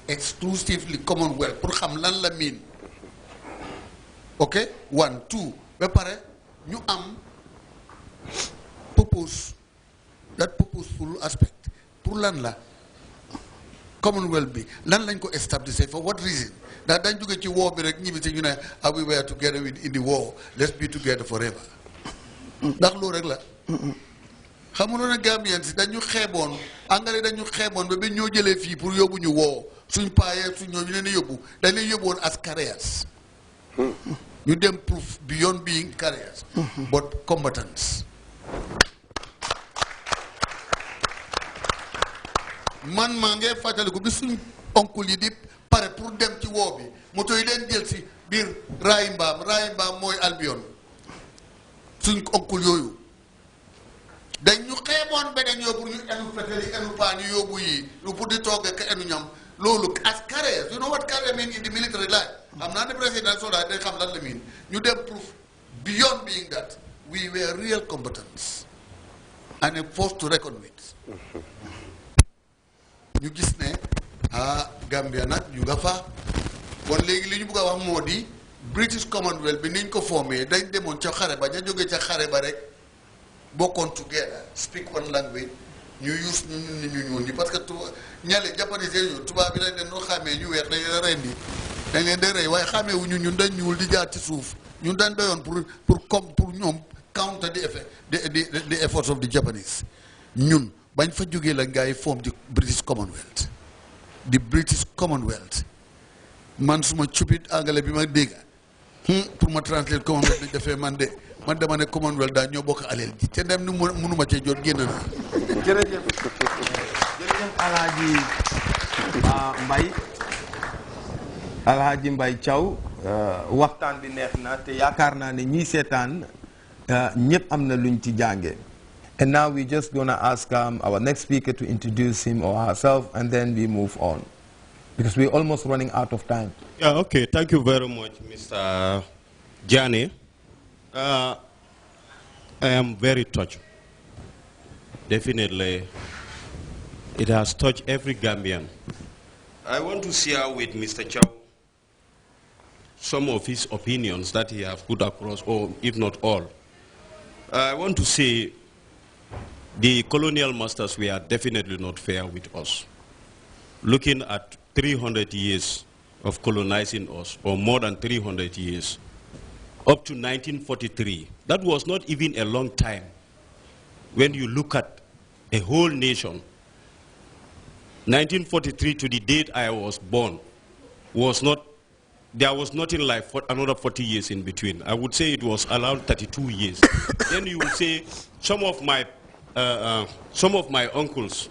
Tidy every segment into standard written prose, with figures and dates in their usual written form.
exclusively Commonwealth pour xam lan la mean. Okay, 1 2 ba pare ñu am purpose, that purposeful aspect pour lan la Commonwealth bi lan lañ ko establish, for what reason? That dañ jóge ci war bi rek ñibi ci ñu ne we were together in the war, let's be together forever. ndax loolu rek la xamuloon ne Gambians dañu xeeboon angale dañu xeeboon ba ñoo jëlee fii pour yóbbu ñu woo suñ paayee suñ ñoo ñu leen yóbbu dañ leen yóbbu woon as carriers ñu dem proof beyond being carriers but combatants. man maa ngee fàttaliku bi suñ oncle yi di pare pour dem ci woo bi moto yi leen jël si biir raayi mbaam mooy Albion suñ oncle yooyu dañ ñu xeeboon ba dañ yóbbu ñu enu feteli enu paan yu yóbbu yi lu pour di toogee ka enu ñam loolu as carriers, you know what carrier mean in the military life. I'm not the president, so that they xam lan la mean. ñu dem proof beyond being that we were real combatants and a force to reckon with. ñu gis ne Gambia nag ñu nga fa bon léegi li ñu bëgg a wax moo di British Commonwealth bi niñ ko formé dañ demoon ca xare ba ña jógee ca xare ba rek bokkoon together speak one language ñu use ñu ñuul ñi parce que ñale japonais yooyu tubaab bi dañ leen noo xàmmee ñu weex dañ leen rendi dañ leen day rey waaye xàmmee wu ñun dañ ñuul di jaar ci suuf ñun dañ doyoon pour ñoom counter the efforts of the Japanese. ñun bañ fa jógee la gars yi form di British Commonwealth di British Commonwealth man suma cupid anglais bi ma dégg pour ma translate Commonwealth bi defee man dama ne Commonwealth daal ñoo bokk aleel ji te dem ni mënuma cee jot génn na. jërëjëf Alhaji Mbay Thiaw waxtaan bi neex na te yaakaar naa ne ñii seetaan ñëpp am na luñ ci jànge. And now we're just going to ask our next speaker to introduce him or herself, and then we move on, because we're almost running out of time. Yeah, okay. Thank you very much, Mr. Jani. I am very touched. Definitely, it has touched every Gambian. I want to share with Mr. Chow some of his opinions that he has put across, or if not all. I want to say the colonial masters were definitely not fair with us. Looking at 300 years of colonizing us, or more than 300 years, up to 1943, that was not even a long time. When you look at a whole nation, 1943 to the date I was born, there was nothing like another 40 years in between. I would say it was around 32 years. Then you would say some of my uncles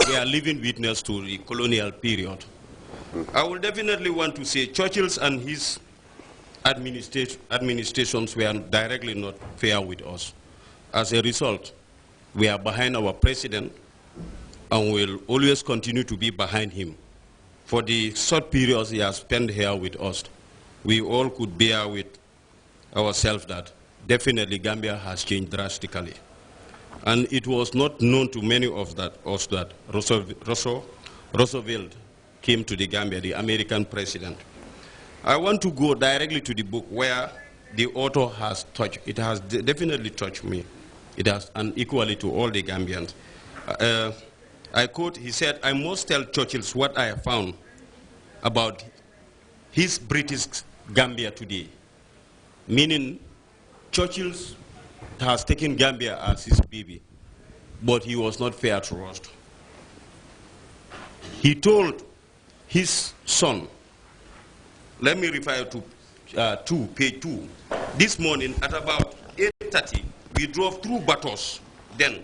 were living witness to the colonial period. I will definitely want to say Churchill's and his administrations were directly not fair with us. As a result, we are behind our president and will always continue to be behind him. For the short periods he has spent here with us, we all could bear with ourselves that definitely Gambia has changed drastically. And it was not known to many of us that Roosevelt came to the Gambia, the American president. I want to go directly to the book where the author has touched. It has definitely touched me. It has, and equally to all the Gambians. I quote, he said, "I must tell Churchill what I have found about his British Gambia today." Meaning, Churchill has taken Gambia as his baby, but he was not fair to us. He told his son, let me refer to page 2. This morning at about 8:30, we drove through Batos, then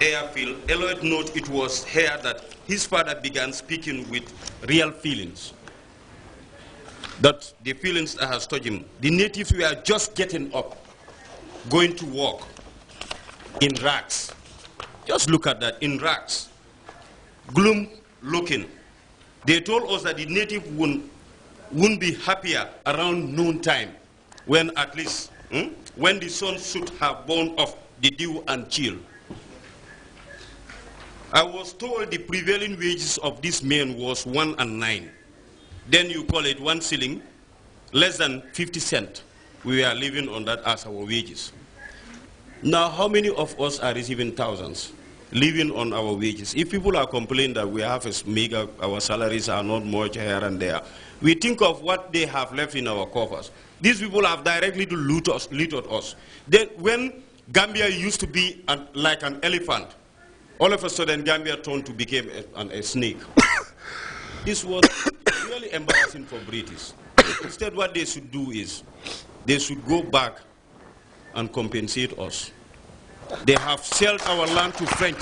airfield. Eloyd noted it was here that his father began speaking with real feelings. That the feelings that has touched him. The natives were just getting up, going to work in rags. Just look at that, in rags. Gloom looking. They told us that the native wouldn't be happier around noon time, when at least, when the sun should have borne off the dew and chill. I was told the prevailing wages of this man was 1 and 9. Then you call it 1 shilling, less than 50 cents. We are living on that as our wages. Now, how many of us are receiving thousands, living on our wages? If people are complaining that we have a mega, our salaries are not much here and there, we think of what they have left in our coffers. These people have directly to loot us. Then, when Gambia used to be like an elephant, all of a sudden Gambia turned to become a snake. This was really embarrassing for British. Instead, what they should do is, they should go back and compensate us. They have sold our land to French.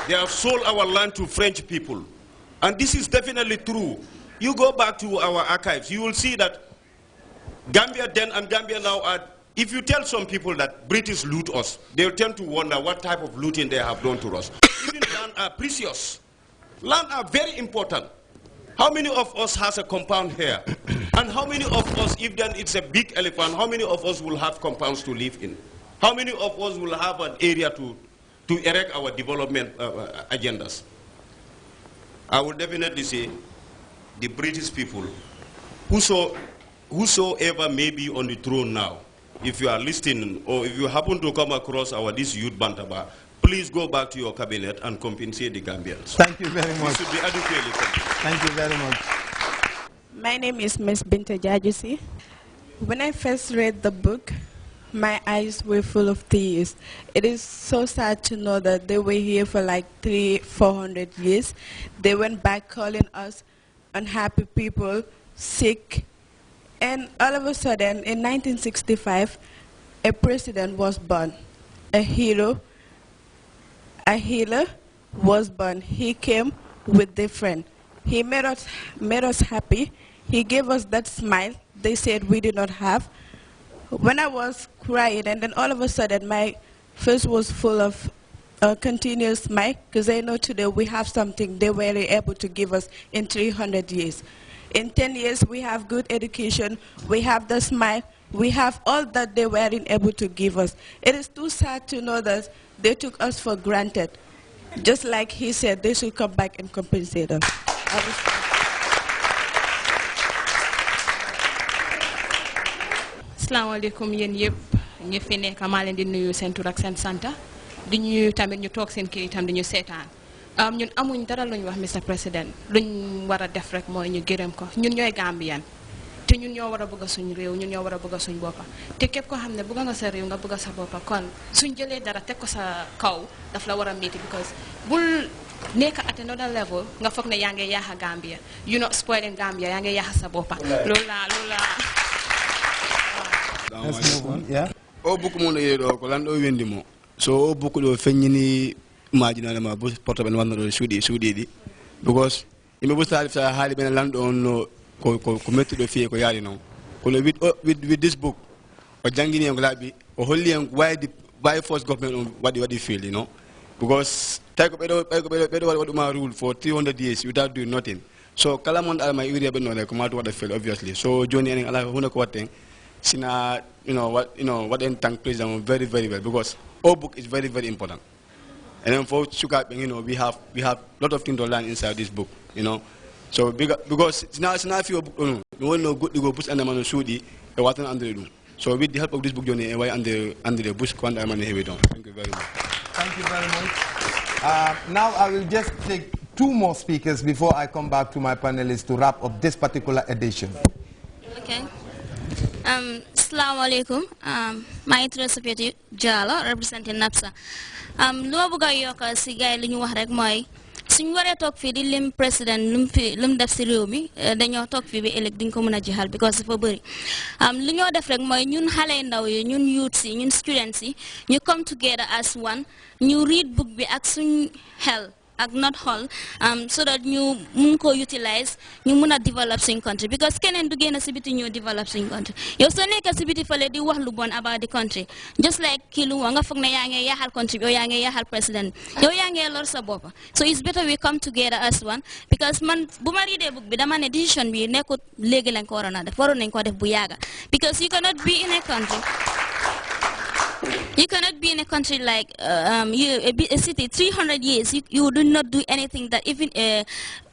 They have sold our land to French people. And this is definitely true. You go back to our archives, you will see that Gambia then and Gambia now are, if you tell some people that British loot us, they'll tend to wonder what type of looting they have done to us. Even land are precious. Land are very important. How many of us has a compound here? And how many of us, if then it's a big elephant, how many of us will have compounds to live in? How many of us will have an area to erect our development agendas? I would definitely say the British people, whosoever may be on the throne now, if you are listening or if you happen to come across this youth bantaba, please go back to your cabinet and compensate the Gambians. Thank you very much. This should be adequately compensated. Thank you very much. My name is Miss Binta Jajusi. When I first read the book, my eyes were full of tears. It is so sad to know that they were here for like 300-400 years. They went back calling us unhappy people, sick, and all of a sudden, in 1965, a president was born, a healer was born. He came with different. He made us happy. He gave us that smile they said we did not have. When I was crying, and then all of a sudden my face was full of a continuous smile, because I know today we have something they were able to give us in 300 years. In 10 years, we have good education, we have the smile, we have all that they weren't able to give us. It is too sad to know that they took us for granted. Just like he said, they should come back and compensate us. Assalamualaikum yéen yëpp ñi fi nekk maa leen di nuyu seen tur ak seen santa di ñuy tamit ñu toog seen kër itam di ñu seetaan ñun amuñ dara luñ wax Mr President luñ war a def rek mooy ñu gërëm ko ñun ñooy Gambian te ñun ñoo war a bëgg suñ réew ñun ñoo war a bëgg suñ boppa te képp ko xam ne bëgg nga sa réew nga bëgg sa boppa kon suñ jëlee dara teg ko sa kaw daf la war a métti because bul nekk at another level nga foog ne yaa ngi yaaxa Gambia you not spoiling Gambia yaa ngi yaaxa sa boppa loolu la Yeah. O buku mo ne do ko lan do wendi mo so o buku do fenyini imagine ma bu portable wanna do sudi di because ime bu sa hali ben lan do no ko metti do fie ko yari non ko le with this book o jangini en labi o holli en why force government on what you feel, you know, because take what ma rule for 300 years without doing nothing. So kalamon alma area be no come out what they feel obviously. So Johnny and ala huna ko waten sina you know what then thank president very well because our book is very important. And then for Sugar, you know, we have a lot of things to learn inside this book, you know. So because it's not if you want no good to go push and man shoot the what under do. So with the help of this book, Johnny, why under the bush and man have it on. Thank you very much. Thank you very much. Now I will just take 2 more speakers before I come back to my panelists to wrap up this particular edition. Okay. Assalamu alaikum. My interest is Jalo, representing NAPSA. Luma buga yoka si gay li ñu wax rek moy suñu waré tok fi di lim président lum def ci réew mi dañoo tok fi bi élek diñ ko mëna jihal because dafa bëri li ñoo def rek moy ñun xalé ndaw yi ñun youths yi ñun students yi ñu come together as one ñu read book bi ak suñ xel ak not whole so that ñu mun ko utilize ñu mëna develop suñ country because keneen du gëna ci biti ñu develop suñ country yow so nekk ci biti fele di wax lu bon about the country just like ki lu nga fogg ne yaa ngi yaxal country yow yaa ngi yaxal president yow yaa ngi lor sa bopp so it's better we come together as one because man bu ma readee book bi dama ne decision bi nekkut léegi lañ ko waroon a def waroon nañ ko def bu yàgga because you cannot be in a country You cannot be in a country like a city 300 years. You do not do anything that even